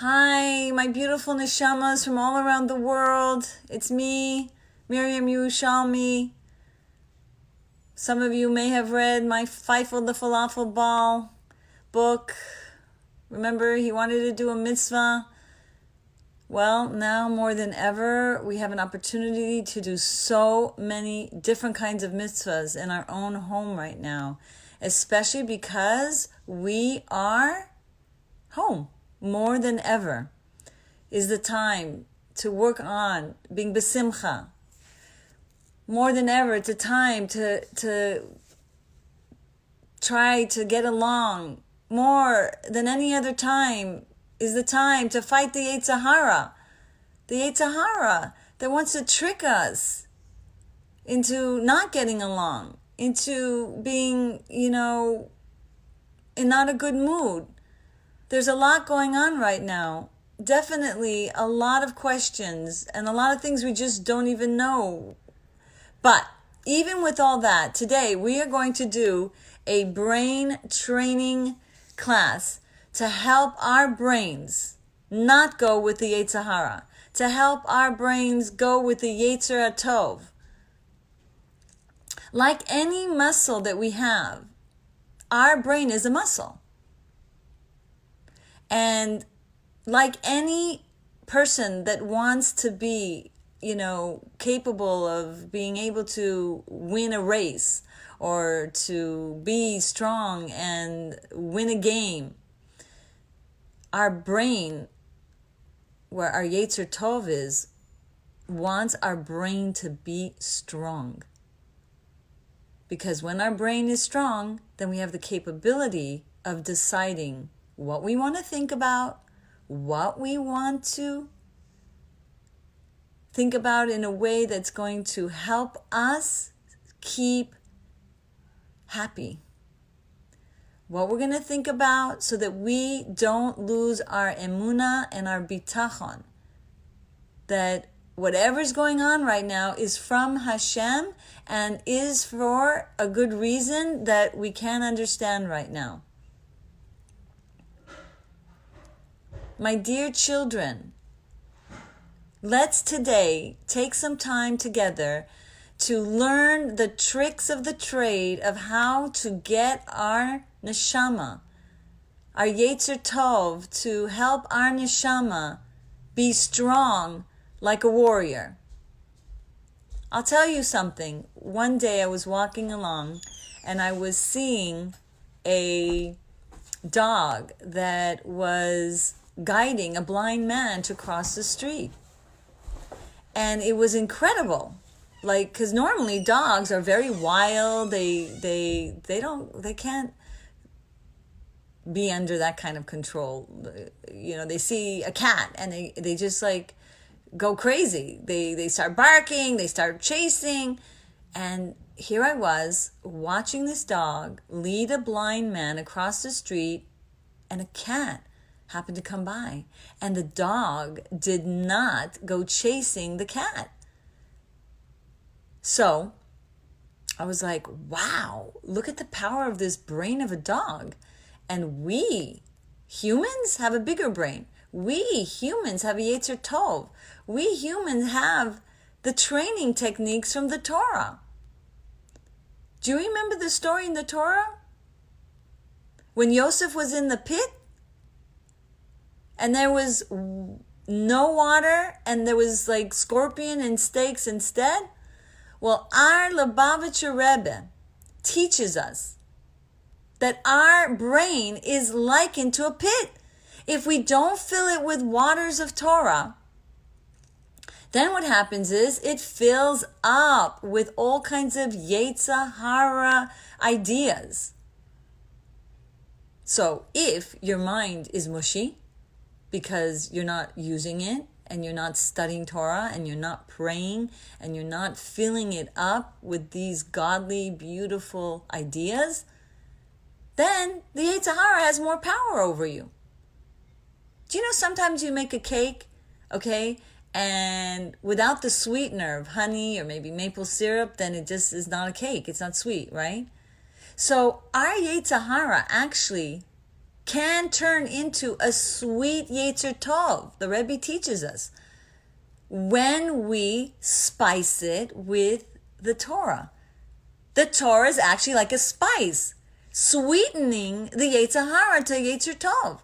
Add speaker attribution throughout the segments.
Speaker 1: Hi, my beautiful neshamas from all around the world. It's me, Miriam Yerushalmi. Some of you may have read my Feifel the Falafel Ball book. Remember, he wanted to do a mitzvah. Well, now more than ever, we have an opportunity to do so many different kinds of mitzvahs in our own home right now, especially because we are home. More than ever is the time to work on being besimcha. More than ever, it's a time to try to get along. More than any other time is the time to fight the Yetzer Hara. The Yetzer Hara that wants to trick us into not getting along, into being, in not a good mood. There's a lot going on right now. Definitely a lot of questions and a lot of things we just don't even know. But even with all that, today we are going to do a brain training class to help our brains not go with the Yetzer Hara, to help our brains go with the Yetzer HaTov. Like any muscle that we have, our brain is a muscle. And like any person that wants to be, capable of being able to win a race or to be strong and win a game, our brain, where our Yetzer Tov is, wants our brain to be strong. Because when our brain is strong, then we have the capability of deciding what we want to think about, what we want to think about in a way that's going to help us keep happy. What we're going to think about so that we don't lose our emunah and our bitachon. That whatever's going on right now is from Hashem and is for a good reason that we can't understand right now. My dear children, let's today take some time together to learn the tricks of the trade of how to get our neshama, our Yetzer Tov, to help our neshama be strong like a warrior. I'll tell you something. One day I was walking along and I was seeing a dog that was guiding a blind man to cross the street. And it was incredible. Because normally dogs are very wild. They can't be under that kind of control. They see a cat and they just go crazy. They start barking, they start chasing. And here I was watching this dog lead a blind man across the street, and a cat happened to come by, and the dog did not go chasing the cat. So I was like, wow, look at the power of this brain of a dog. And we humans have a bigger brain. We humans have a Yetzer Tov. We humans have the training techniques from the Torah. Do you remember the story in the Torah? When Yosef was in the pit, and there was no water, and there was scorpion and snakes instead. Well, our Lubavitcher Rebbe teaches us that our brain is likened to a pit. If we don't fill it with waters of Torah, then what happens is it fills up with all kinds of Yetzer Hara ideas. So if your mind is mushy, because you're not using it, and you're not studying Torah, and you're not praying, and you're not filling it up with these godly, beautiful ideas, then the Yetzer Hara has more power over you. Do you know sometimes you make a cake, okay, and without the sweetener of honey or maybe maple syrup, then it just is not a cake. It's not sweet, right? So our Yetzer Hara actually can turn into a sweet Yetzer Tov. The Rebbe teaches us when we spice it with the Torah. The Torah is actually like a spice, sweetening the Yetzer Hara to Yetzer Tov.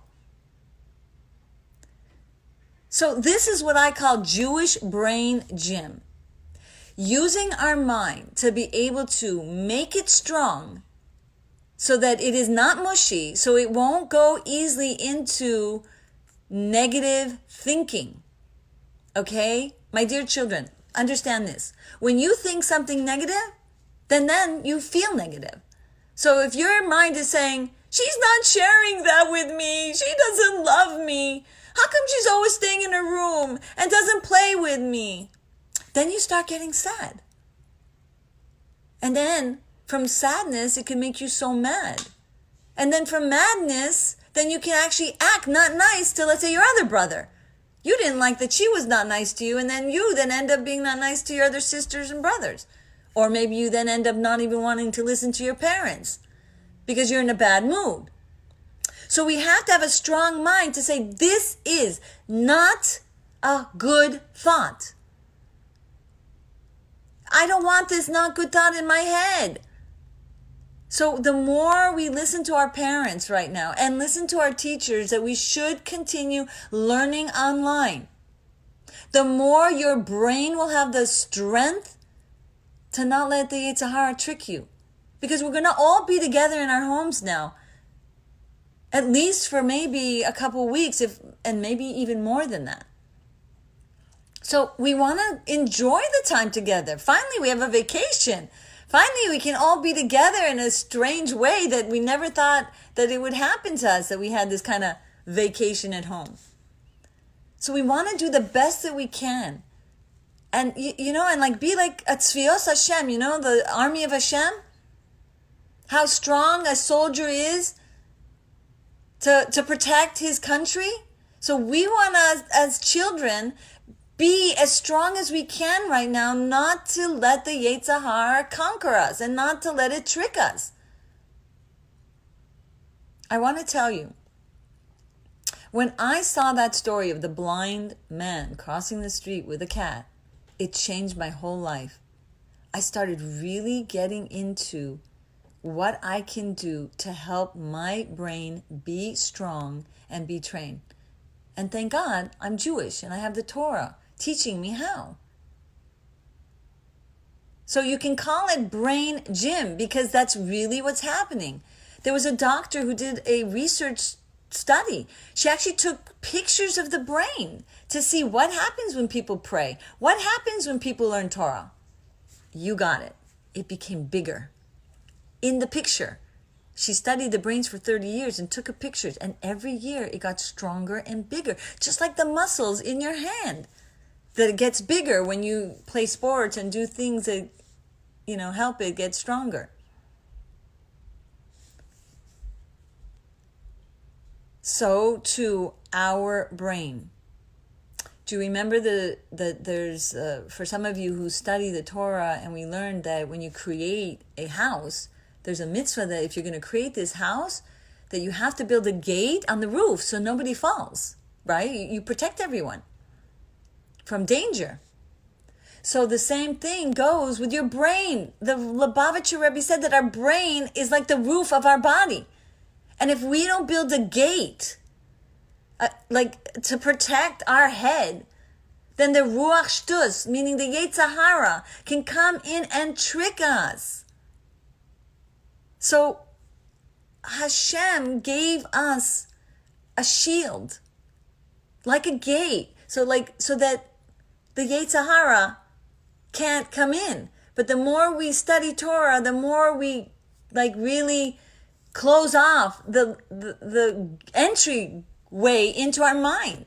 Speaker 1: So this is what I call Jewish brain gym. Using our mind to be able to make it strong so that it is not mushy, so it won't go easily into negative thinking. Okay? My dear children, understand this. When you think something negative, then you feel negative. So if your mind is saying, she's not sharing that with me, she doesn't love me, how come she's always staying in her room and doesn't play with me? Then you start getting sad. And then from sadness, it can make you so mad. And then from madness, then you can actually act not nice to, let's say, your other brother. You didn't like that she was not nice to you, and then you then end up being not nice to your other sisters and brothers. Or maybe you then end up not even wanting to listen to your parents because you're in a bad mood. So we have to have a strong mind to say, this is not a good thought. I don't want this not good thought in my head. So the more we listen to our parents right now and listen to our teachers that we should continue learning online, the more your brain will have the strength to not let the Yetzer Hara trick you. Because we're going to all be together in our homes now, at least for maybe a couple weeks, and maybe even more than that. So we want to enjoy the time together. Finally, we have a vacation. Finally, we can all be together in a strange way that we never thought that it would happen to us, that we had this kind of vacation at home. So we want to do the best that we can. And, and like be like a Tzvios Hashem, the army of Hashem. How strong a soldier is to protect his country. So we want to, as children, be as strong as we can right now, not to let the Yetzer Hara conquer us and not to let it trick us. I want to tell you, when I saw that story of the blind man crossing the street with a cat, it changed my whole life. I started really getting into what I can do to help my brain be strong and be trained. And thank God I'm Jewish and I have the Torah teaching me how. So you can call it brain gym because that's really what's happening. There was a doctor who did a research study. She actually took pictures of the brain to see what happens when people pray. What happens when people learn Torah? You got it. It became bigger. In the picture, she studied the brains for 30 years and took pictures. And every year it got stronger and bigger. Just like the muscles in your hand. That it gets bigger when you play sports and do things that, help it get stronger. So to our brain. Do you remember that there's, for some of you who study the Torah, and we learned that when you create a house, there's a mitzvah that if you're going to create this house, that you have to build a gate on the roof so nobody falls, right? You protect everyone from danger. So the same thing goes with your brain. The Lubavitcher Rebbe said that our brain is like the roof of our body. And if we don't build a gate, to protect our head, then the Ruach Shtus, meaning the Yetzer Hara, can come in and trick us. So Hashem gave us a shield, like a gate, so that the Yetzer Hara can't come in. But the more we study Torah, the more we really close off the entry way into our mind.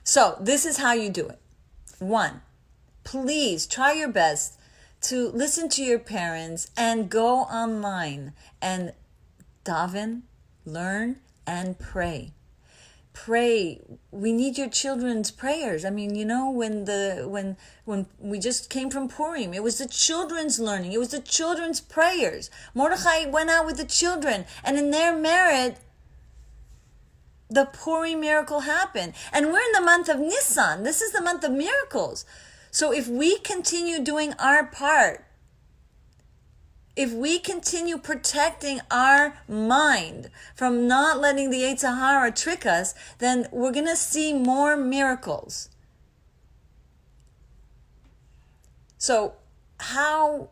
Speaker 1: So this is how you do it. 1, please try your best to listen to your parents and go online and daven, learn, and pray. pray. We need your children's prayers. I mean, when we just came from Purim, it was the children's learning. It was the children's prayers. Mordechai went out with the children, and in their merit, the Purim miracle happened. And we're in the month of Nisan. This is the month of miracles. So if we continue doing our part, if we continue protecting our mind from not letting the Yetzer Hara trick us, then we're going to see more miracles. So how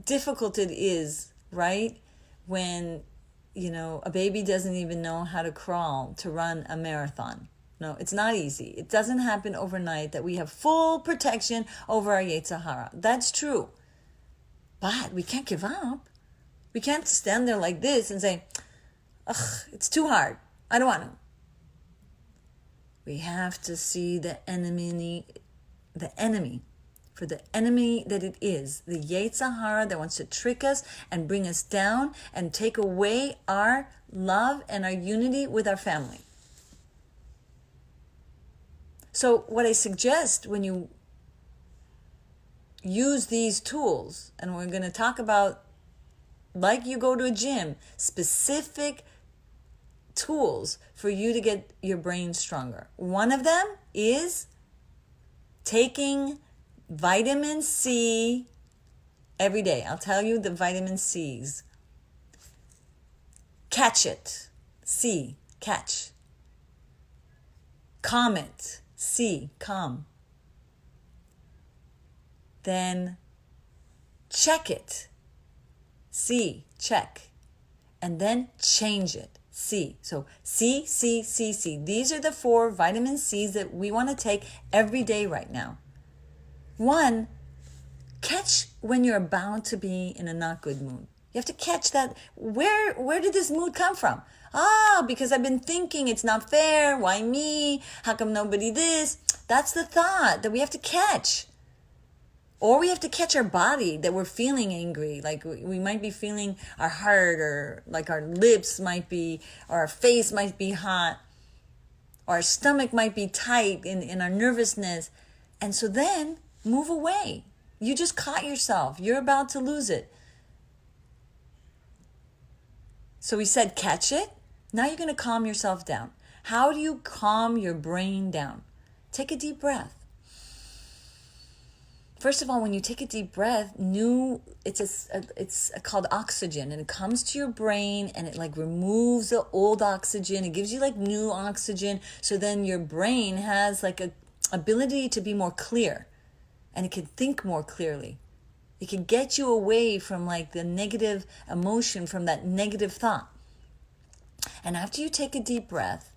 Speaker 1: difficult it is, right? When, a baby doesn't even know how to crawl to run a marathon. No, it's not easy. It doesn't happen overnight that we have full protection over our Yetzer Hara. That's true. But we can't give up. We can't stand there like this and say, ugh, it's too hard. I don't want to. We have to see the enemy for the enemy that it is, the Yetzer Hara that wants to trick us and bring us down and take away our love and our unity with our family. So what I suggest when you use these tools, and we're going to talk about, like you go to a gym, specific tools for you to get your brain stronger. One of them is taking vitamin C every day. I'll tell you the vitamin C's. Catch it. C, catch. Calm it. C, calm. Then check it. C, check. And then change it. C. So C, C, C, C. These are the 4 vitamin C's that we want to take every day right now. 1, catch when you're about to be in a not good mood. You have to catch that. Where did this mood come from? Because I've been thinking it's not fair. Why me? How come nobody this? That's the thought that we have to catch. Or we have to catch our body that we're feeling angry. Like we might be feeling our heart, or like our lips might be, or our face might be hot, or our stomach might be tight in our nervousness. And so then move away. You just caught yourself. You're about to lose it. So we said catch it. Now you're going to calm yourself down. How do you calm your brain down? Take a deep breath. First of all, when you take a deep breath, it's called oxygen, and it comes to your brain and it like removes the old oxygen. It gives you like new oxygen. So then your brain has like a ability to be more clear, and it can think more clearly. It can get you away from like the negative emotion, from that negative thought. And after you take a deep breath,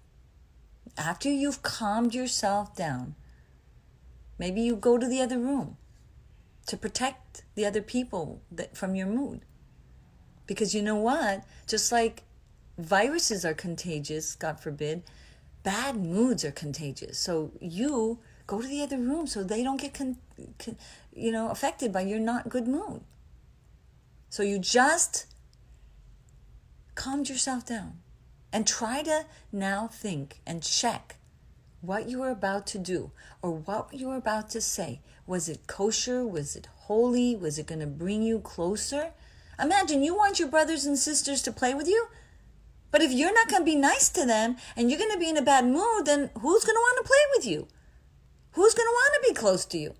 Speaker 1: after you've calmed yourself down, maybe you go to the other room to protect the other people from your mood. Because you know what? Just like viruses are contagious, God forbid, bad moods are contagious. So you go to the other room so they don't get affected by your not good mood. So you just calmed yourself down and try to now think and check what you were about to do or what you were about to say. Was it kosher? Was it holy? Was it going to bring you closer? Imagine you want your brothers and sisters to play with you, but if you're not going to be nice to them and you're going to be in a bad mood, then who's going to want to play with you? Who's going to want to be close to you?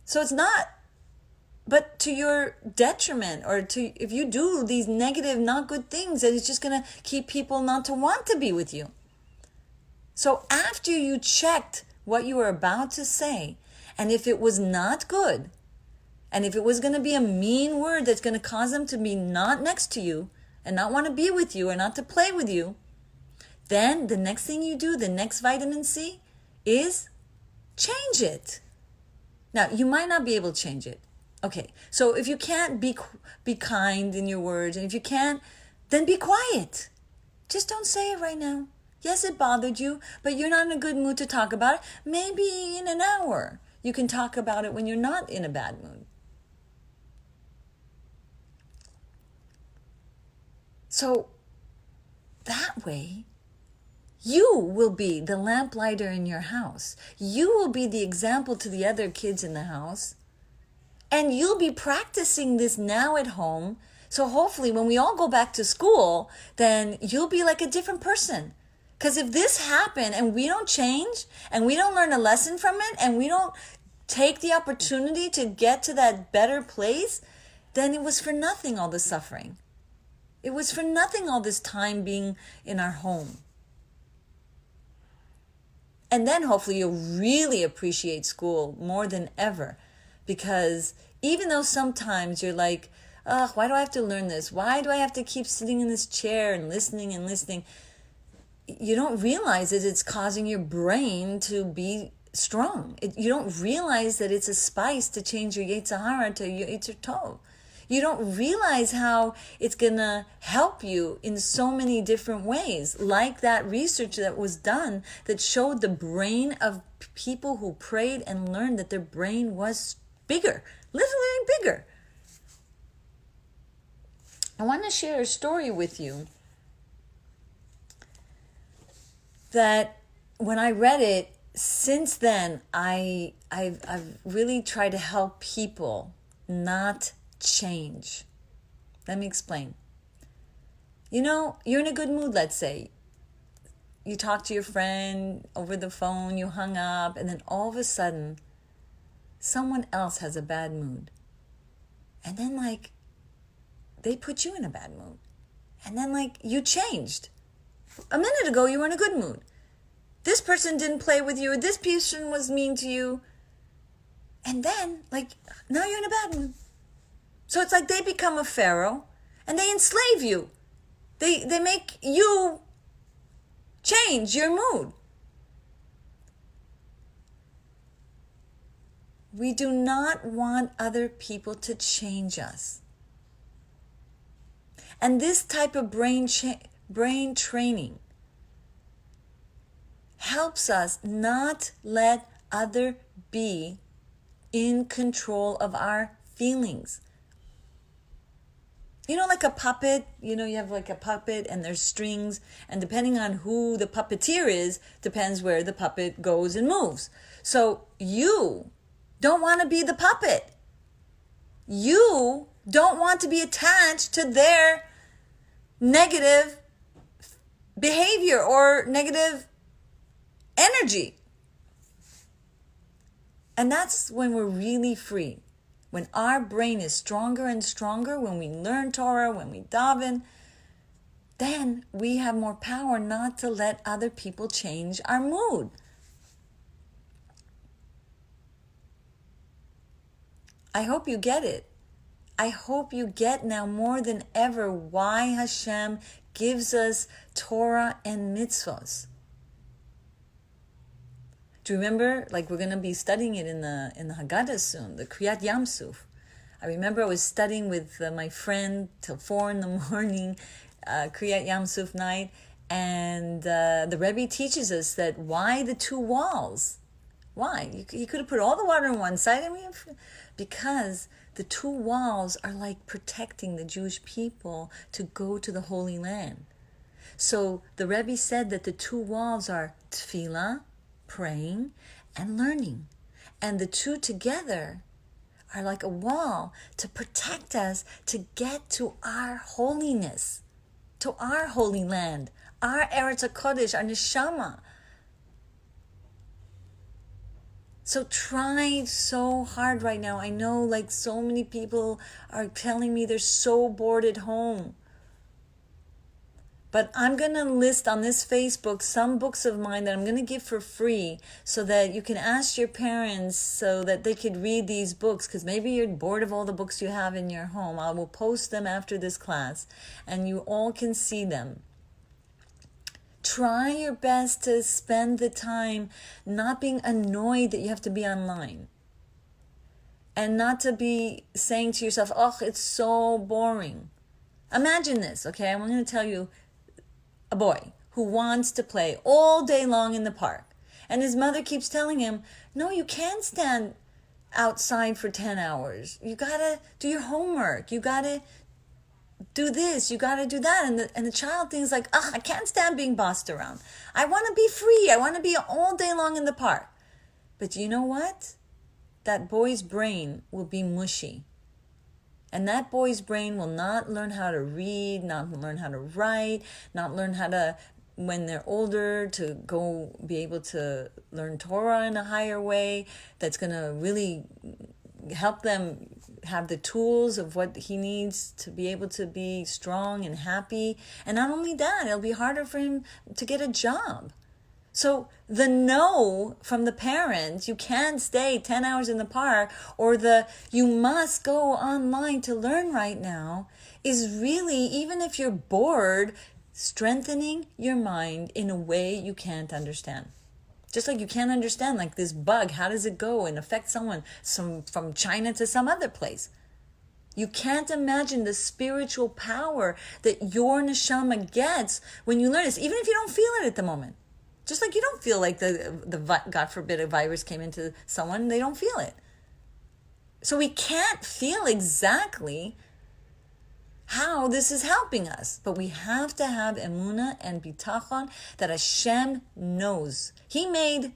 Speaker 1: So it's not, but to your detriment, or to if you do these negative, not good things, that it's just going to keep people not to want to be with you. So after you checked what you were about to say, and if it was not good, and if it was going to be a mean word that's going to cause them to be not next to you and not want to be with you or not to play with you, then the next thing you do, the next vitamin C, is change it. Now, you might not be able to change it. Okay, so if you can't be kind in your words, and if you can't, then be quiet. Just don't say it right now. Yes, it bothered you, but you're not in a good mood to talk about it. Maybe in an hour you can talk about it when you're not in a bad mood. So that way You will be the lamplighter in your house. You will be the example to the other kids in the house. And you'll be practicing this now at home. So hopefully when we all go back to school, then you'll be like a different person. Because if this happened and we don't change and we don't learn a lesson from it and we don't take the opportunity to get to that better place, then it was for nothing, all the suffering. It was for nothing, all this time being in our home. And then hopefully you'll really appreciate school more than ever. Because even though sometimes you're like, oh, why do I have to learn this? Why do I have to keep sitting in this chair and listening? You don't realize that it's causing your brain to be strong. You don't realize that it's a spice to change your Yetzer Hara to your Yetzer Tov. You don't realize how it's going to help you in so many different ways. Like that research that was done that showed the brain of people who prayed and learned that their brain was bigger, literally bigger. I want to share a story with you that when I read it, since then, I've really tried to help people not change. Let me explain. You know, you're in a good mood, let's say. You talk to your friend over the phone, you hung up, and then all of a sudden, someone else has a bad mood. And then they put you in a bad mood. And then you changed. A minute ago, you were in a good mood. This person didn't play with you. This person was mean to you. And then, now you're in a bad mood. So it's like they become a pharaoh and they enslave you. They make you change your mood. We do not want other people to change us. And this type of brain training helps us not let other be in control of our feelings. You know, like a puppet, you have like a puppet and there's strings, and depending on who the puppeteer is, depends where the puppet goes and moves. So you don't want to be the puppet. You don't want to be attached to their negative behavior or negative energy. And that's when we're really free. When our brain is stronger and stronger, when we learn Torah, when we daven, then we have more power not to let other people change our mood. I hope you get it. I hope you get now more than ever why Hashem gives us Torah and mitzvos. Do you remember, we're going to be studying it in the Haggadah soon, the Kriyat Yam Suf. I remember I was studying with my friend till 4 a.m, Kriyat Yam Suf night, and the Rebbe teaches us that why the two walls? Why? You could have put all the water on one side, because the two walls are like protecting the Jewish people to go to the Holy Land. So the Rebbe said that the two walls are tefillah, praying, and learning. And the two together are like a wall to protect us to get to our holiness, to our holy land, our Eretz HaKodesh, our neshama. So try so hard right now. I know so many people are telling me they're so bored at home. But I'm going to list on this Facebook some books of mine that I'm going to give for free so that you can ask your parents so that they could read these books, because maybe you're bored of all the books you have in your home. I will post them after this class and you all can see them. Try your best to spend the time not being annoyed that you have to be online. And not to be saying to yourself, oh, it's so boring. Imagine this, okay? I'm going to tell you a boy who wants to play all day long in the park. And his mother keeps telling him, no, you can't stand outside for 10 hours. You got to do your homework. You got to do this, you got to do that. And the child thinks like, I can't stand being bossed around. I want to be free. I want to be all day long in the park. But you know what? That boy's brain will be mushy. And that boy's brain will not learn how to read, not learn how to write, not learn how to, when they're older, to go be able to learn Torah in a higher way that's going to really help them have the tools of what he needs to be able to be strong and happy. And not only that, it'll be harder for him to get a job. So the no from the parents, you can't stay 10 hours in the park, or the you must go online to learn right now, is really, even if you're bored, strengthening your mind in a way you can't understand. Just like you can't understand, like this bug, how does it go and affect someone from China to some other place? You can't imagine the spiritual power that your neshama gets when you learn this, even if you don't feel it at the moment. Just like you don't feel like the God forbid, a virus came into someone, they don't feel it. So we can't feel exactly how this is helping us. But we have to have emunah and bitachon that Hashem knows. He made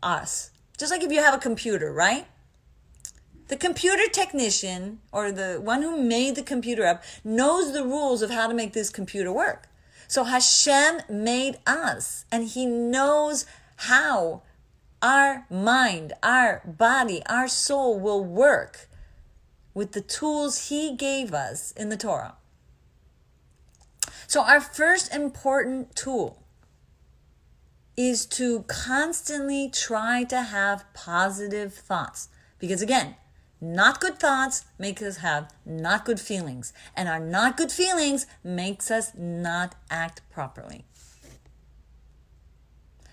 Speaker 1: us. Just like if you have a computer, right? The computer technician, or the one who made the computer up, knows the rules of how to make this computer work. So Hashem made us, and He knows how our mind, our body, our soul will work with the tools He gave us in the Torah. So our first important tool is to constantly try to have positive thoughts. Because again, not good thoughts make us have not good feelings. And our not good feelings makes us not act properly.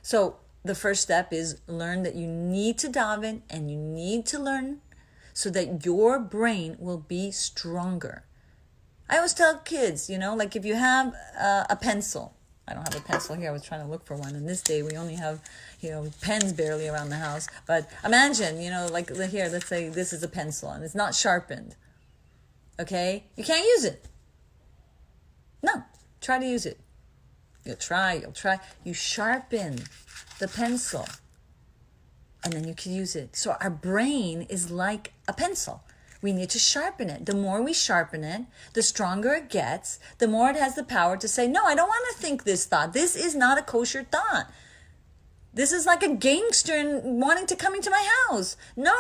Speaker 1: So the first step is learn that you need to daven and you need to learn so that your brain will be stronger. I always tell kids, like if you have a pencil. I don't have a pencil here. I was trying to look for one. And this day we only have, pens barely around the house. But imagine, like here, let's say this is a pencil and it's not sharpened. Okay? You can't use it. No. Try to use it. You'll try. You sharpen the pencil. And then you can use it. So our brain is like a pencil. We need to sharpen it. The more we sharpen it, the stronger it gets, the more it has the power to say, no, I don't want to think this thought. This is not a kosher thought. This is like a gangster wanting to come into my house. No.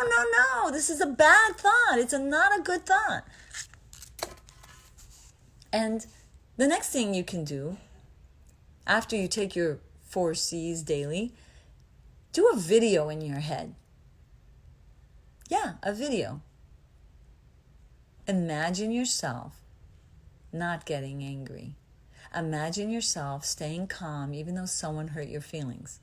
Speaker 1: This is a bad thought. It's not a good thought. And the next thing you can do, after you take your 4 C's daily, do a video in your head. Yeah, a video. Imagine yourself not getting angry. Imagine yourself staying calm even though someone hurt your feelings.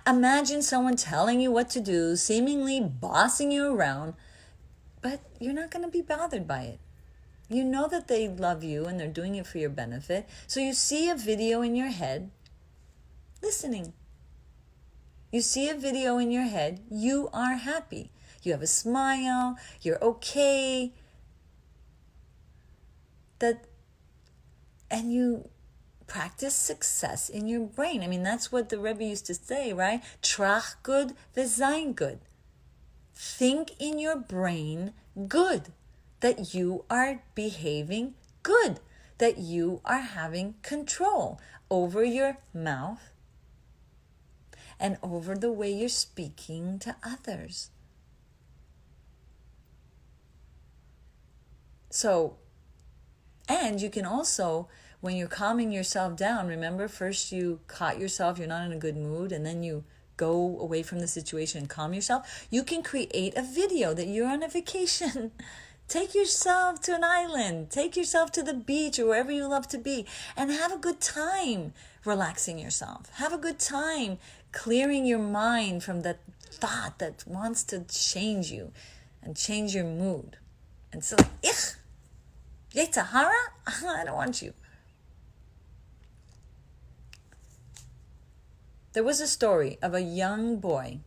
Speaker 1: Imagine someone telling you what to do, seemingly bossing you around, but you're not going to be bothered by it. You know that they love you and they're doing it for your benefit. So you see a video in your head, listening. You see a video in your head, you are happy. You have a smile, you're okay. And you practice success in your brain. I mean, that's what the Rebbe used to say, right? Trach good, v'zayin good. Think in your brain good, that you are behaving good, that you are having control over your mouth and over the way you're speaking to others. So, and you can also, when you're calming yourself down, remember first you caught yourself, you're not in a good mood, and then you go away from the situation and calm yourself. You can create a video that you're on a vacation. Take yourself to an island. Take yourself to the beach or wherever you love to be and have a good time relaxing yourself. Have a good time clearing your mind from that thought that wants to change you and change your mood. And so, Yetzahara, I don't want you. There was a story of a young boy,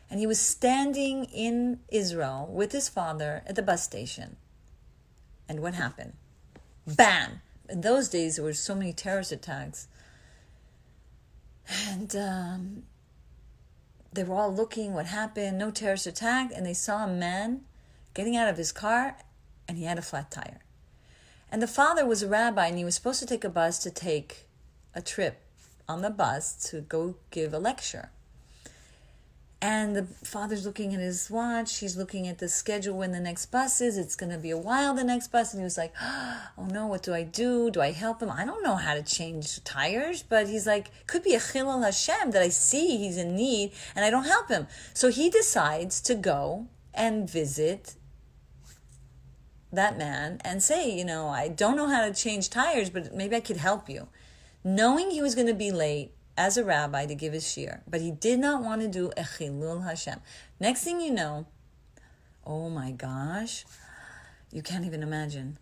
Speaker 1: and he was standing in Israel with his father at the bus station. And what happened? Bam! In those days, there were so many terrorist attacks. And they were all looking what happened, no terrorist attack, and they saw a man getting out of his car, and he had a flat tire. And the father was a rabbi, and he was supposed to take a bus to take a trip on the bus to go give a lecture. And the father's looking at his watch. He's looking at the schedule when the next bus is. It's going to be a while, the next bus. And he was like, oh no, what do I do? Do I help him? I don't know how to change tires. But he's like, could be a chilul Hashem that I see he's in need and I don't help him. So he decides to go and visit that man and say, I don't know how to change tires, but maybe I could help you. Knowing he was going to be late as a rabbi to give his shiur, but he did not want to do a chilul Hashem. Next thing you know, oh my gosh, you can't even imagine.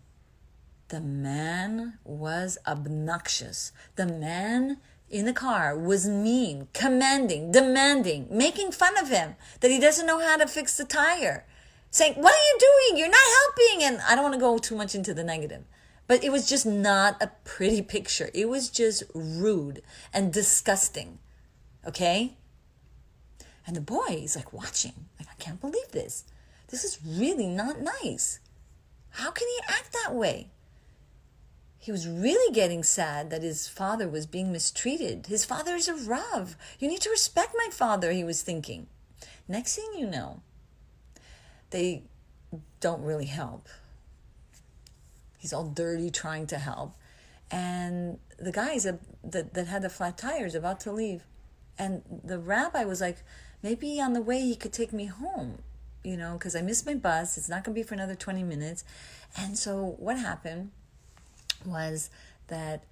Speaker 1: The man was obnoxious. The man in the car was mean, commanding, demanding, making fun of him that he doesn't know how to fix the tire. Saying, what are you doing? You're not helping. And I don't want to go too much into the negative. But it was just not a pretty picture. It was just rude and disgusting. Okay? And the boy is like watching. Like, I can't believe this. This is really not nice. How can he act that way? He was really getting sad that his father was being mistreated. His father is a Rav. You need to respect my father, he was thinking. Next thing you know, they don't really help. He's all dirty trying to help. And the guys that had the flat tires about to leave. And the rabbi was like, maybe on the way he could take me home, because I missed my bus. It's not going to be for another 20 minutes. And so what happened was that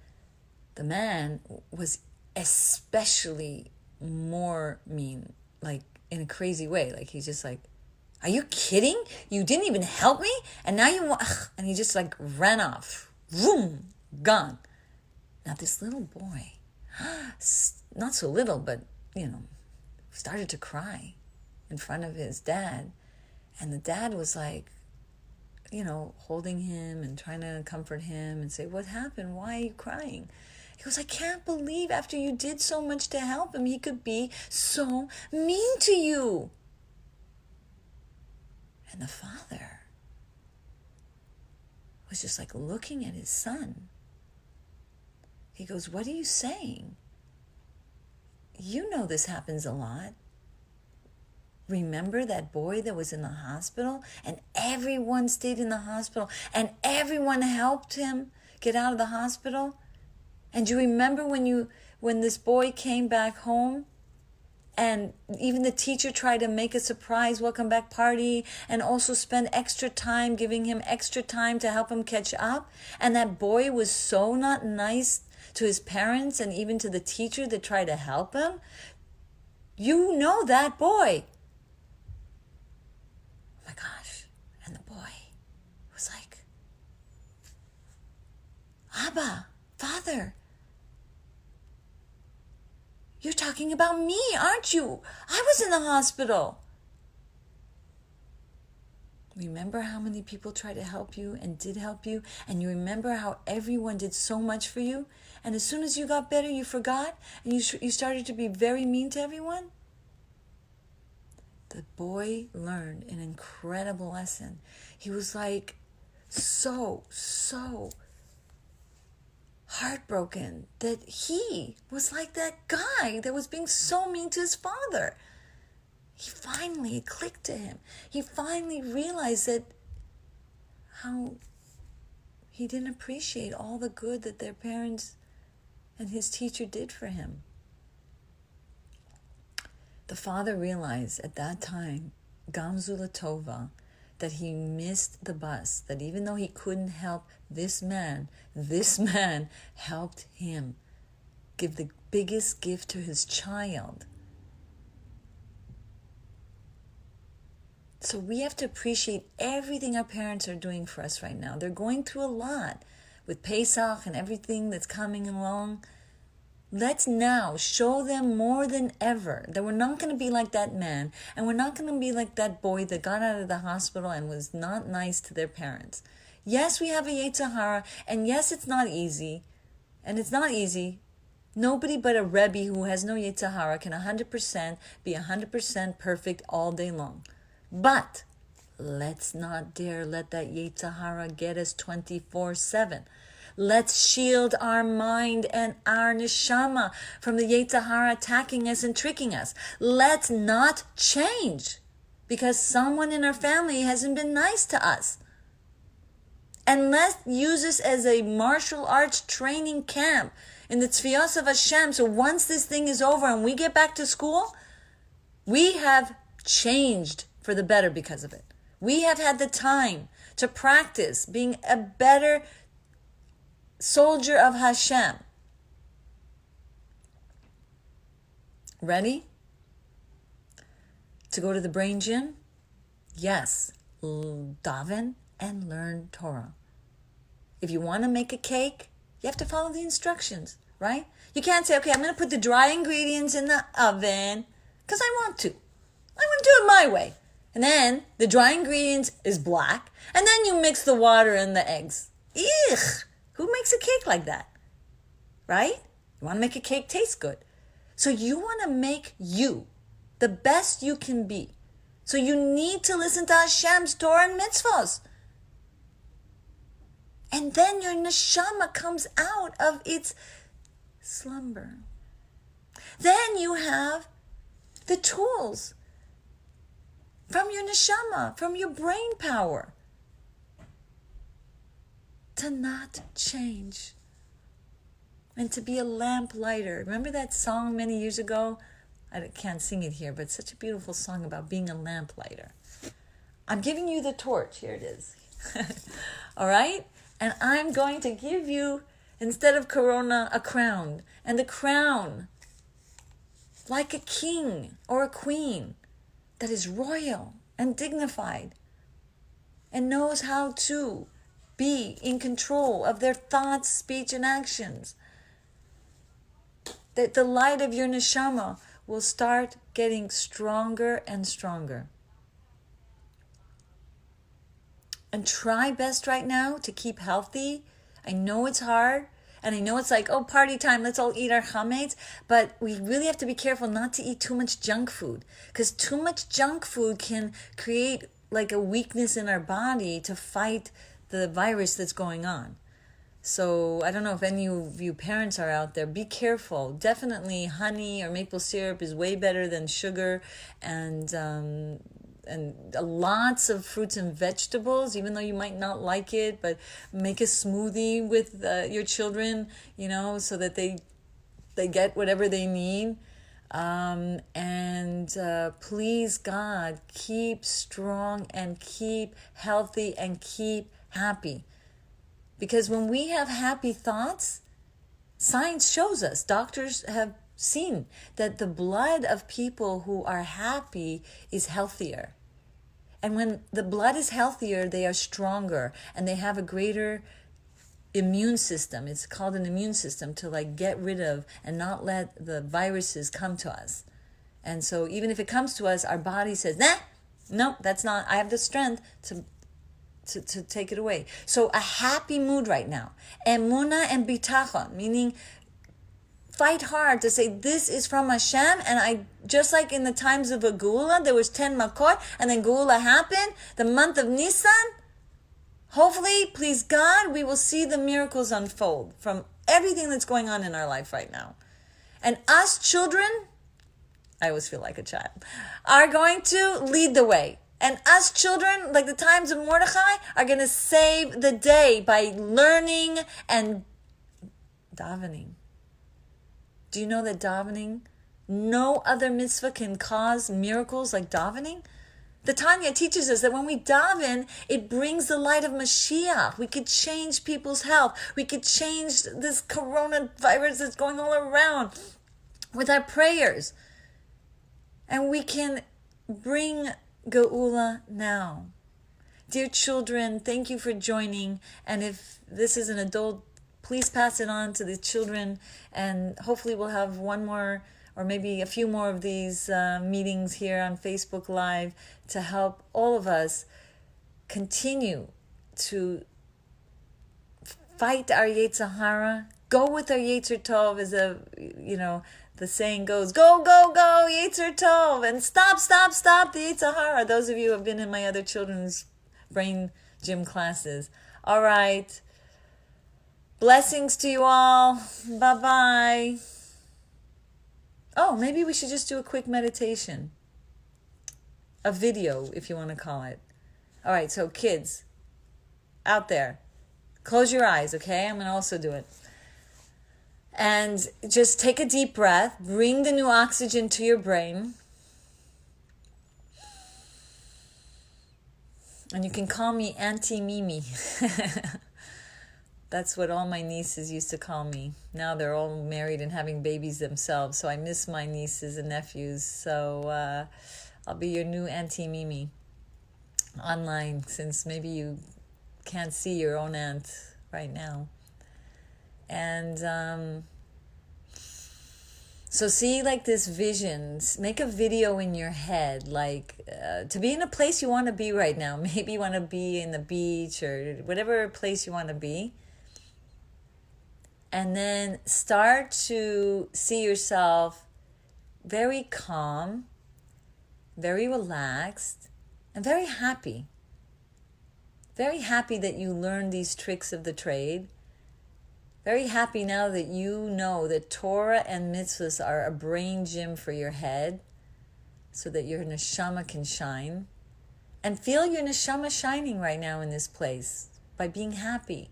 Speaker 1: the man was especially more mean, like in a crazy way. Like he's just like, are you kidding? You didn't even help me? And now you want... And he just like ran off. Vroom! Gone. Now this little boy, not so little, but, started to cry in front of his dad. And the dad was like, holding him and trying to comfort him and say, what happened? Why are you crying? He goes, I can't believe after you did so much to help him, he could be so mean to you. And the father was just like looking at his son. He goes, what are you saying? You know this happens a lot. Remember that boy that was in the hospital and everyone stayed in the hospital and everyone helped him get out of the hospital? And do you remember when this boy came back home? And even the teacher tried to make a surprise welcome back party and also spend extra time, giving him extra time to help him catch up. And that boy was so not nice to his parents and even to the teacher that tried to help him. You know that boy. Oh my gosh. And the boy was like, Abba, Father, you're talking about me, aren't you? I was in the hospital. Remember how many people tried to help you and did help you? And you remember how everyone did so much for you? And as soon as you got better, you forgot? And you started to be very mean to everyone? The boy learned an incredible lesson. He was like so heartbroken that he was like that guy that was being so mean to his father. He finally clicked to him. He finally realized that how he didn't appreciate all the good that their parents and his teacher did for him. The father realized at that time, Gamzula Tova, that he missed the bus, that even though he couldn't help this man helped him give the biggest gift to his child. So we have to appreciate everything our parents are doing for us right now. They're going through a lot with Pesach and everything that's coming along. Let's now show them more than ever that we're not going to be like that man, and we're not going to be like that boy that got out of the hospital and was not nice to their parents. Yes, we have a Yetzer Hara, and yes, it's not easy. And it's not easy. Nobody but a Rebbe who has no Yetzer Hara can 100% be 100% perfect all day long. But let's not dare let that Yetzer Hara get us 24/7. Let's shield our mind and our neshama from the Yetzer Hara attacking us and tricking us. Let's not change because someone in our family hasn't been nice to us. And let's use this as a martial arts training camp in the Tzviyos of Hashem. So once this thing is over and we get back to school, we have changed for the better because of it. We have had the time to practice being a better soldier of Hashem. Ready to go to the brain gym? Yes, daven and learn Torah. If you want to make a cake, you have to follow the instructions, right? You can't say, okay, I'm going to put the dry ingredients in the oven because I want to. I want to do it my way. And then the dry ingredients is black, and then you mix the water and the eggs. Ew! Who makes a cake like that? Right? You want to make a cake taste good. So you want to make you the best you can be. So you need to listen to Hashem's Torah and mitzvahs. And then your neshama comes out of its slumber. Then you have the tools from your neshama, from your brain power, to not change and to be a lamp lighter. Remember that song many years ago? I can't sing it here, but it's such a beautiful song about being a lamp lighter. I'm giving you the torch. Here it is. All right? And I'm going to give you, instead of corona, a crown. And the crown, like a king or a queen, that is royal and dignified and knows how to be in control of their thoughts, speech, and actions. That the light of your neshama will start getting stronger and stronger. And try best right now to keep healthy. I know it's hard. And I know it's like, oh, party time, let's all eat our chametz. But we really have to be careful not to eat too much junk food. Because too much junk food can create like a weakness in our body to fight the virus that's going on. So I don't know if any of you parents are out there. Be careful. Definitely honey or maple syrup is way better than sugar. And lots of fruits and vegetables, even though you might not like it, but make a smoothie with your children, so that they get whatever they need. And please, God, keep strong and keep healthy and keep happy. Because when we have happy thoughts, science shows us, doctors have seen that the blood of people who are happy is healthier. And when the blood is healthier, they are stronger and they have a greater immune system. It's called an immune system to get rid of and not let the viruses come to us. And so even if it comes to us, our body says, no, that's not, I have the strength to take it away. So a happy mood right now. Emuna and bitachon, meaning fight hard to say this is from Hashem, and I just like in the times of a Geula, there was 10 Makot, and then Geula happened, the month of Nisan. Hopefully, please God, we will see the miracles unfold from everything that's going on in our life right now. And us children, I always feel like a child, are going to lead the way. And us children, like the times of Mordechai, are going to save the day by learning and davening. Do you know that davening, no other mitzvah can cause miracles like davening? The Tanya teaches us that when we daven, it brings the light of Mashiach. We could change people's health. We could change this coronavirus that's going all around with our prayers. And we can bring Geula now. Dear children, thank you for joining. And if this is an adult, please pass it on to the children, and hopefully we'll have one more or maybe a few more of these meetings here on Facebook Live to help all of us continue to fight our Yetzer Hara. Go with our Yetzer Tov, as the saying goes, go, go, go, Yetzer Tov, and stop the Yetzer Hara. Those of you who have been in my other children's brain gym classes. All right. Blessings to you all. Bye-bye. Oh, maybe we should just do a quick meditation. A video, if you want to call it. All right, so kids out there, close your eyes, okay? I'm going to also do it. And just take a deep breath. Bring the new oxygen to your brain. And you can call me Auntie Mimi. That's what all my nieces used to call me. Now they're all married and having babies themselves, so I miss my nieces and nephews. So I'll be your new Auntie Mimi online, since maybe you can't see your own aunt right now. And so see, like, this vision. Make a video in your head, like to be in a place you want to be right now. Maybe you want to be in the beach or whatever place you want to be. And then start to see yourself very calm, very relaxed, and very happy. Very happy that you learned these tricks of the trade. Very happy now that you know that Torah and mitzvahs are a brain gym for your head, so that your neshama can shine. And feel your neshama shining right now in this place by being happy,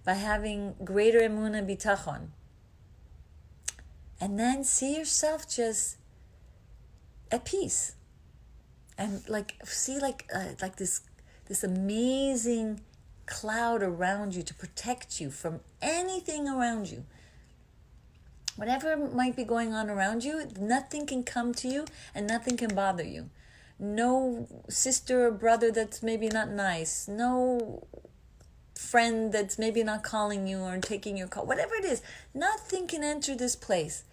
Speaker 1: by having greater emunah bitachon. And then see yourself just at peace. And see this amazing cloud around you to protect you from anything around you. Whatever might be going on around you, nothing can come to you and nothing can bother you. No sister or brother that's maybe not nice. No friend that's maybe not calling you or taking your call. Whatever it is, nothing can enter this place.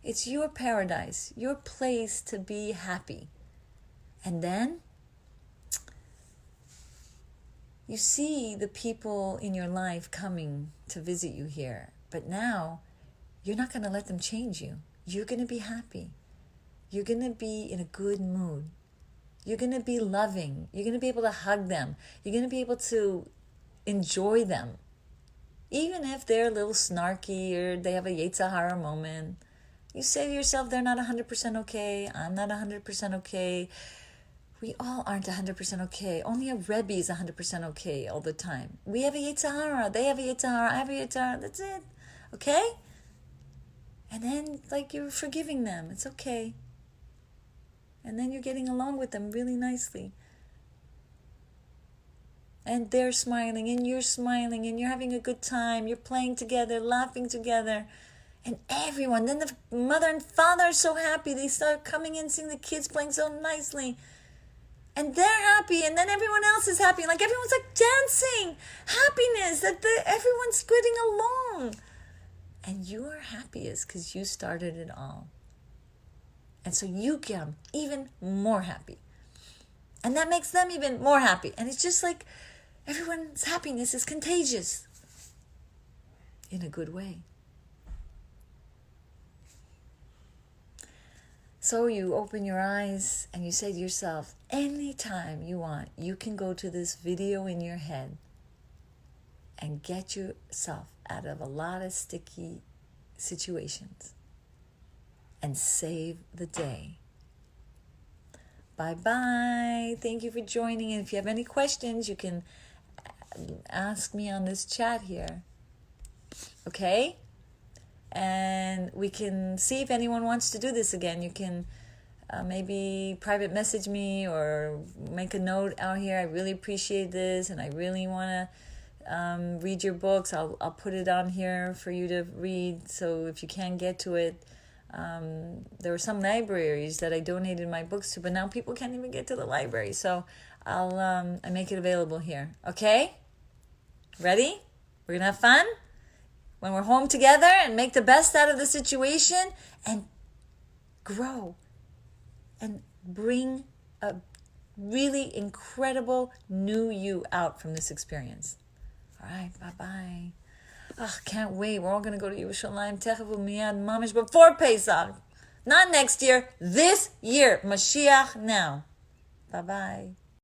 Speaker 1: It's your paradise, your place to be happy. And then you see the people in your life coming to visit you here. But now, you're not going to let them change you. You're going to be happy. You're going to be in a good mood. You're going to be loving. You're going to be able to hug them. You're going to be able to enjoy them. Even if they're a little snarky or they have a Yetzer Hara moment. You say to yourself, they're not 100% okay. I'm not 100% okay. We all aren't 100% okay. Only a Rebbe is 100% okay all the time. We have a Yetzer Hara. They have a Yetzer Hara. I have a Yetzer Hara. That's it. Okay? And then, you're forgiving them. It's okay. And then you're getting along with them really nicely. And they're smiling, and you're smiling, and you're having a good time. You're playing together, laughing together. And everyone, then the mother and father are so happy. They start coming in, seeing the kids playing so nicely. And they're happy, and then everyone else is happy. Everyone's dancing. Happiness, that everyone's getting along. And you are happiest because you started it all. And so you get even more happy. And that makes them even more happy. And it's just everyone's happiness is contagious. In a good way. So you open your eyes and you say to yourself, anytime you want, you can go to this video in your head and get yourself out of a lot of sticky situations and save the day. Bye-bye. Thank you for joining. And if you have any questions, you can ask me on this chat here. Okay? And we can see if anyone wants to do this again. You can maybe private message me or make a note out here. I really appreciate this, and I really want to read your books. I'll put it on here for you to read. So if you can't get to it, there were some libraries that I donated my books to, but now people can't even get to the library. So I make it available here. Okay? Ready? We're gonna have fun? When we're home together and make the best out of the situation and grow and bring a really incredible new you out from this experience. All right, bye-bye. Oh, can't wait. We're all going to go to Yerushalayim. Techef u'miyad mamish before Pesach. Not next year, this year. Mashiach now. Bye-bye.